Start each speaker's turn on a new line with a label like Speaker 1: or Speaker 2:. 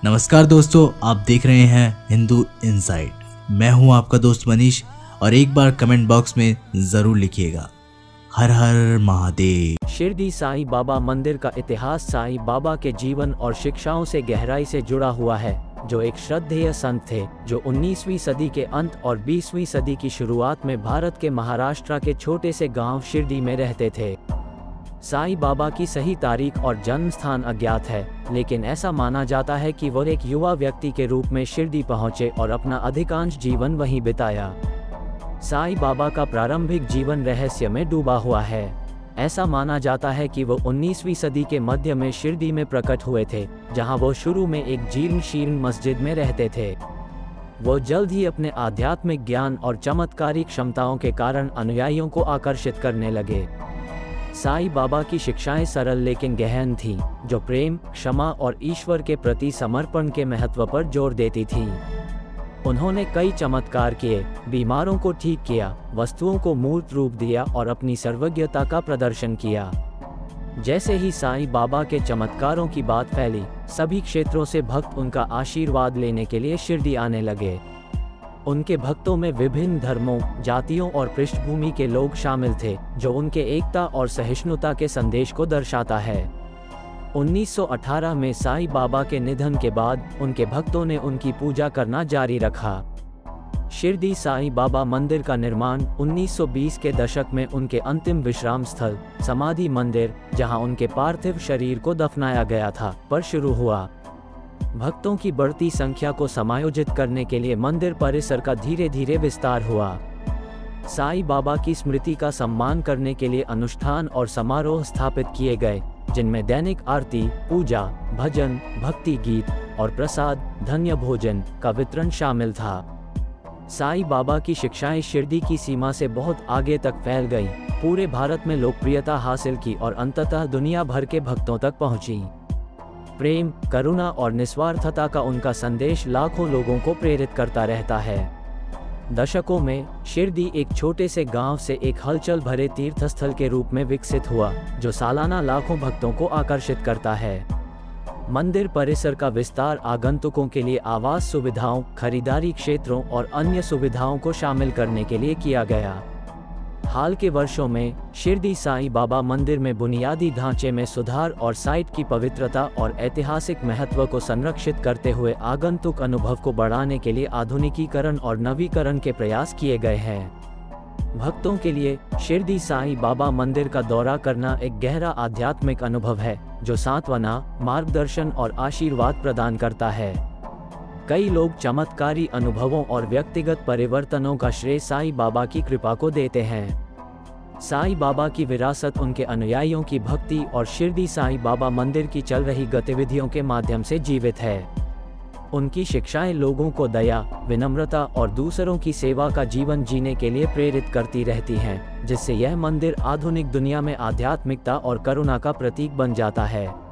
Speaker 1: नमस्कार दोस्तों, आप देख रहे हैं हिंदू इनसाइट। मैं हूं आपका दोस्त मनीष और एक बार कमेंट बॉक्स में जरूर लिखिएगा हर हर महादेव।
Speaker 2: शिरडी साईं बाबा मंदिर का इतिहास साईं बाबा के जीवन और शिक्षाओं से गहराई से जुड़ा हुआ है, जो एक श्रद्धेय संत थे जो 19वीं सदी के अंत और 20वीं सदी की शुरुआत में भारत के महाराष्ट्र के छोटे से गांव शिरडी में रहते थे। साईं बाबा की सही तारीख और जन्म स्थान अज्ञात है, लेकिन ऐसा माना जाता है कि वो एक युवा व्यक्ति के रूप में शिरडी पहुंचे और अपना अधिकांश जीवन वहीं बिताया। साईं बाबा का प्रारंभिक जीवन रहस्य में डूबा हुआ है। ऐसा माना जाता है कि वो 19वीं सदी के मध्य में शिरडी में प्रकट हुए थे, जहां वो शुरू में एक जीर्ण शीर्ण मस्जिद में रहते थे। वो जल्द ही अपने आध्यात्मिक ज्ञान और चमत्कारी क्षमताओं के कारण अनुयायियों को आकर्षित करने लगे। साईं बाबा की शिक्षाएं सरल लेकिन गहन थीं, जो प्रेम, क्षमा और ईश्वर के प्रति समर्पण के महत्व पर जोर देती थीं। उन्होंने कई चमत्कार किए, बीमारों को ठीक किया, वस्तुओं को मूर्त रूप दिया और अपनी सर्वज्ञता का प्रदर्शन किया। जैसे ही साईं बाबा के चमत्कारों की बात फैली, सभी क्षेत्रों से भक्त उनका आशीर्वाद लेने के लिए शिरडी आने लगे। उनके भक्तों में विभिन्न धर्मों, जातियों और पृष्ठभूमि के लोग शामिल थे, जो उनके एकता और सहिष्णुता के संदेश को दर्शाता है। 1918 में साईं बाबा के निधन के बाद उनके भक्तों ने उनकी पूजा करना जारी रखा। शिरडी साईं बाबा मंदिर का निर्माण 1920 के दशक में उनके अंतिम विश्राम स्थल समाधि मंदिर, जहां उनके पार्थिव शरीर को दफनाया गया था, पर शुरू हुआ। भक्तों की बढ़ती संख्या को समायोजित करने के लिए मंदिर परिसर का धीरे धीरे विस्तार हुआ। साईं बाबा की स्मृति का सम्मान करने के लिए अनुष्ठान और समारोह स्थापित किए गए, जिनमें दैनिक आरती, पूजा, भजन, भक्ति गीत और प्रसाद, धन्य भोजन का वितरण शामिल था। साईं बाबा की शिक्षाएं शिरडी की सीमा से बहुत आगे तक फैल गईं, पूरे भारत में लोकप्रियता हासिल की और अंततः दुनिया भर के भक्तों तक पहुंची। प्रेम, करुणा और निस्वार्थता का उनका संदेश लाखों लोगों को प्रेरित करता रहता है। दशकों में शिरडी एक छोटे से गांव से एक हलचल भरे तीर्थस्थल के रूप में विकसित हुआ, जो सालाना लाखों भक्तों को आकर्षित करता है। मंदिर परिसर का विस्तार आगंतुकों के लिए आवास सुविधाओं, खरीदारी क्षेत्रों और अन्य सुविधाओं को शामिल करने के लिए किया गया। हाल के वर्षों में शिरडी साईं बाबा मंदिर में बुनियादी ढांचे में सुधार और साइट की पवित्रता और ऐतिहासिक महत्व को संरक्षित करते हुए आगंतुक अनुभव को बढ़ाने के लिए आधुनिकीकरण और नवीकरण के प्रयास किए गए हैं। भक्तों के लिए शिरडी साईं बाबा मंदिर का दौरा करना एक गहरा आध्यात्मिक अनुभव है, जो सांत्वना, मार्गदर्शन और आशीर्वाद प्रदान करता है। कई लोग चमत्कारी अनुभवों और व्यक्तिगत परिवर्तनों का श्रेय साईं बाबा की कृपा को देते हैं। साईं बाबा की विरासत उनके अनुयायियों की भक्ति और शिरडी साईं बाबा मंदिर की चल रही गतिविधियों के माध्यम से जीवित है। उनकी शिक्षाएं लोगों को दया, विनम्रता और दूसरों की सेवा का जीवन जीने के लिए प्रेरित करती रहती हैं, जिससे यह मंदिर आधुनिक दुनिया में आध्यात्मिकता और करुणा का प्रतीक बन जाता है।